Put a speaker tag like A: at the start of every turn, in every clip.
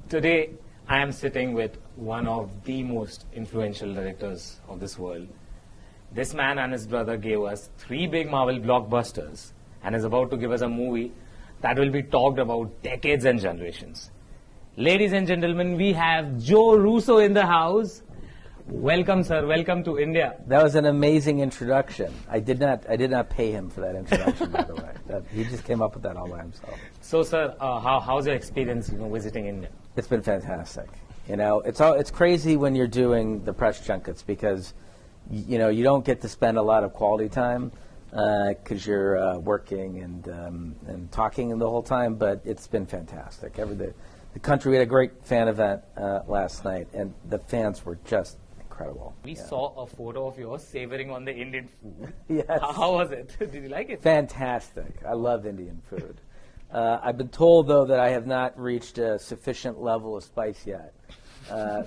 A: Today, I am sitting with one of the most influential directors of this world. This man and his brother gave us 3 big Marvel blockbusters and is about to give us a movie that will be talked about decades and generations. Ladies and gentlemen, we have Joe Russo in the house. Welcome, sir. Welcome to India.
B: That was an amazing introduction. I did not pay him for that introduction, by the way. He just came up with that all by himself.
A: So, sir, how's your experience, visiting India?
B: It's been fantastic. It's crazy when you're doing the press junkets because, you don't get to spend a lot of quality time because you're working and talking the whole time. But it's been fantastic. The country, we had a great fan event last night, and the fans were just incredible.
A: We saw a photo of yours savoring on the Indian food.
B: Yes.
A: How was it? Did you like it?
B: Fantastic. I love Indian food. I've been told, though, that I have not reached a sufficient level of spice yet.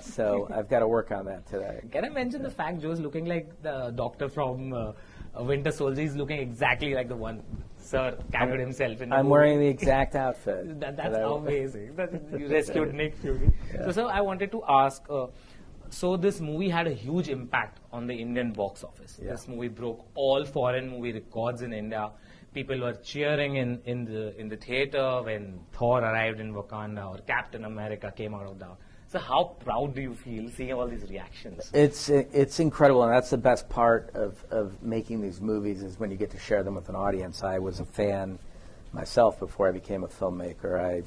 B: So I've got to work on that today.
A: Can I mention the fact Joe's looking like the doctor from Winter Soldier? He's looking exactly like the one Sir carried himself in.
B: I'm wearing the exact outfit.
A: That's amazing. You rescued Nick Fury. Yeah. So, sir, I wanted to ask, so this movie had a huge impact on the Indian box office. Yeah. This movie broke all foreign movie records in India. People were cheering in the theater when Thor arrived in Wakanda or Captain America came out of the. So how proud do you feel seeing all these reactions?
B: It's incredible, and that's the best part of making these movies is when you get to share them with an audience. I was a fan myself before I became a filmmaker. I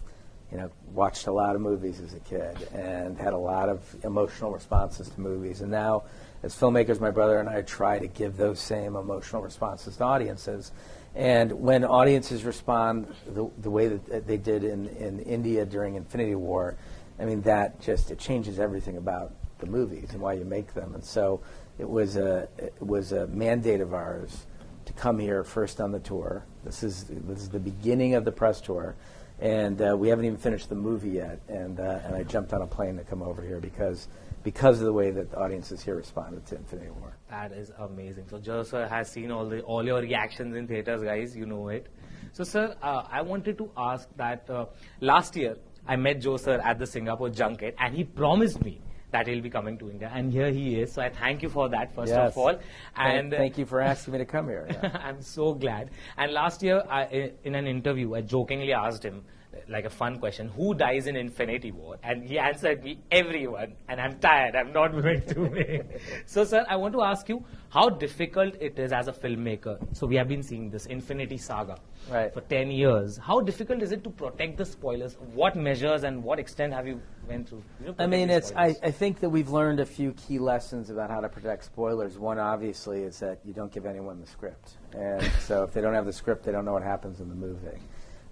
B: watched a lot of movies as a kid and had a lot of emotional responses to movies. And now, as filmmakers, my brother and I try to give those same emotional responses to audiences. And when audiences respond the way that they did in India during Infinity War, I mean, it changes everything about the movies and why you make them. And so it was a mandate of ours to come here first on the tour. This is the beginning of the press tour, and we haven't even finished the movie yet. And I jumped on a plane to come over here because of the way that the audiences here responded to Infinity War.
A: That is amazing. So Joe sir has seen all your reactions in theaters, guys. You know it. So sir, I wanted to ask that last year I met Joe sir at the Singapore junket, and he promised me that he'll be coming to India, and here he is. So I thank you for that, first of all.
B: And thank you for asking me to come here. Yeah.
A: I'm so glad. And last year, in an interview, I jokingly asked him, like a fun question, who dies in Infinity War? And he answered me, everyone. And I'm tired. I'm not going to make. So, sir, I want to ask you how difficult it is as a filmmaker. So we have been seeing this Infinity Saga for 10 years. How difficult is it to protect the spoilers? What measures and what extent have you went through?
B: I mean, I think that we've learned a few key lessons about how to protect spoilers. One, obviously, is that you don't give anyone the script. And so if they don't have the script, they don't know what happens in the movie.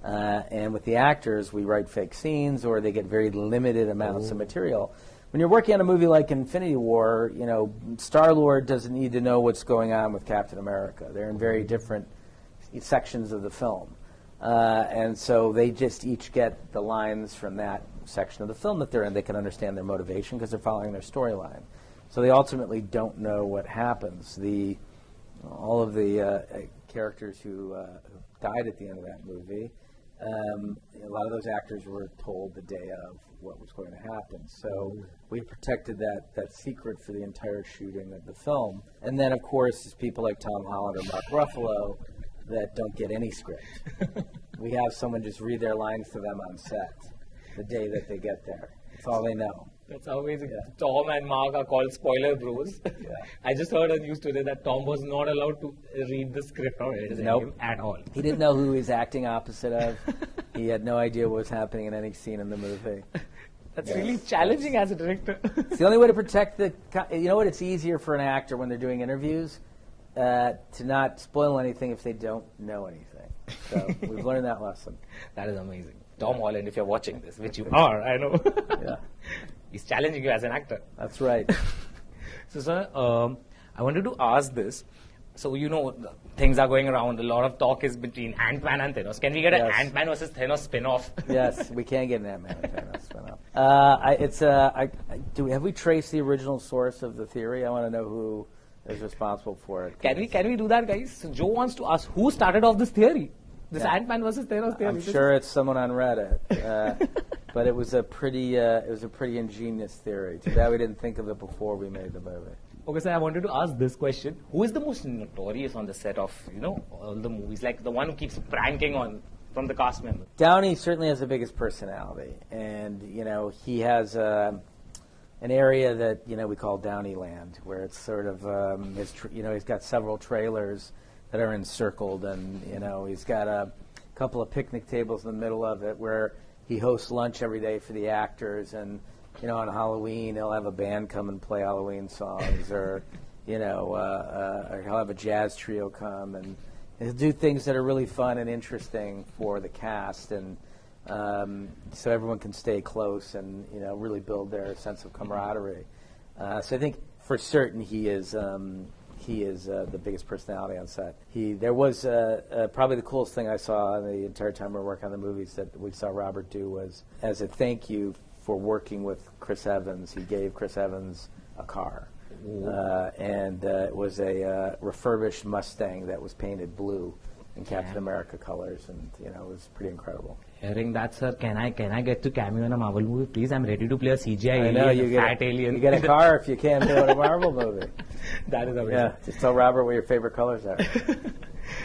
B: And with the actors, we write fake scenes or they get very limited amounts of material. When you're working on a movie like Infinity War, Star-Lord doesn't need to know what's going on with Captain America. They're in very different sections of the film. And so they just each get the lines from that section of the film that they're in. They can understand their motivation because they're following their storyline. So they ultimately don't know what happens. All of the characters who died at the end of that movie, a lot of those actors were told the day of what was going to happen. So we protected that secret for the entire shooting of the film. And then, of course, people like Tom Holland or Mark Ruffalo that don't get any script. We have someone just read their lines to them on set the day that they get there. That's all they know.
A: That's amazing. Yeah. Tom and Mark are called spoiler bros. Yeah. I just heard a news today that Tom was not allowed to read the script or anything at all.
B: He didn't know who he was acting opposite of. He had no idea what was happening in any scene in the movie.
A: That's really challenging as a director.
B: It's the only way to protect it's easier for an actor when they're doing interviews to not spoil anything if they don't know anything. So we've learned that lesson.
A: That is amazing. Tom Holland, if you're watching this, which you are, I know. Yeah. He's challenging you as an actor.
B: That's right.
A: So, sir, I wanted to ask this. So, things are going around. A lot of talk is between Ant-Man and Thanos. Can we get an Ant-Man versus Thanos spin-off?
B: Yes, we can get an Ant-Man and Thanos spin-off. Have we traced the original source of the theory? I want to know who is responsible for it.
A: Can we do that, guys? So Joe wants to ask who started off this theory. This Ant-Man versus Thanos theory.
B: I'm sure it's someone on Reddit. But it was a pretty ingenious theory. Too bad we didn't think of it before we made the movie.
A: Okay, so I wanted to ask this question. Who is the most notorious on the set of, all the movies? Like the one who keeps pranking on from the cast members?
B: Downey certainly has the biggest personality. And, he has an area that, we call Downey Land, where it's sort of, he's got several trailers that are encircled. And, he's got a couple of picnic tables in the middle of it where he hosts lunch every day for the actors. And, on Halloween, he'll have a band come and play Halloween songs, or, or he'll have a jazz trio come, and he'll do things that are really fun and interesting for the cast, and so everyone can stay close and, really build their sense of camaraderie. So I think for certain he is the biggest personality on set. There was probably the coolest thing I saw the entire time we were working on the movies that we saw Robert do was, as a thank you for working with Chris Evans, he gave Chris Evans a car. And it was a refurbished Mustang that was painted blue in Captain America colors, and it was pretty incredible.
A: Hearing that, sir, can I get to cameo in a Marvel movie? Please, I'm ready to play a CGI
B: alien,
A: fat alien.
B: You get a car if you can do it in a Marvel movie.
A: That is amazing.
B: Yeah, just tell Robert what your favorite colors are.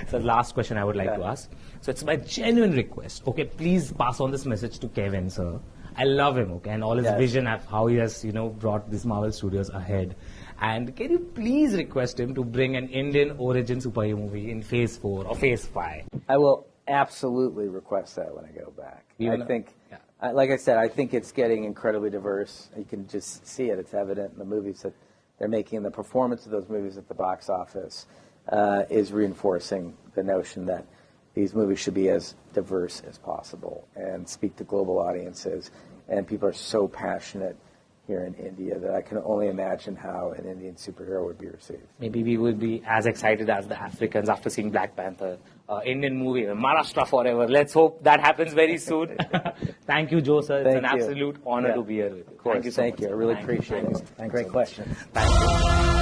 A: So last question I would like to ask. So it's my genuine request. Okay, please pass on this message to Kevin, sir. I love him, okay, and all his vision of how he has, brought this Marvel Studios ahead. And can you please request him to bring an Indian origin superhero movie in Phase 4 or Phase 5?
B: I will absolutely request that when I go back. I think, like I said, I think it's getting incredibly diverse. You can just see it. It's evident in the movies that they're making. The performance of those movies at the box office is reinforcing the notion that these movies should be as diverse as possible and speak to global audiences. And people are so passionate here in India that I can only imagine how an Indian superhero would be received.
A: Maybe we would be as excited as the Africans after seeing Black Panther. Indian movie, Maharashtra forever. Let's hope that happens very soon. Thank you, Joe, sir. It's an absolute honor to be here with you.
B: Of course.
A: Thank you so much.
B: Thank you. I really appreciate it.
A: Thank
B: Great
A: you so
B: question.
A: Thank you.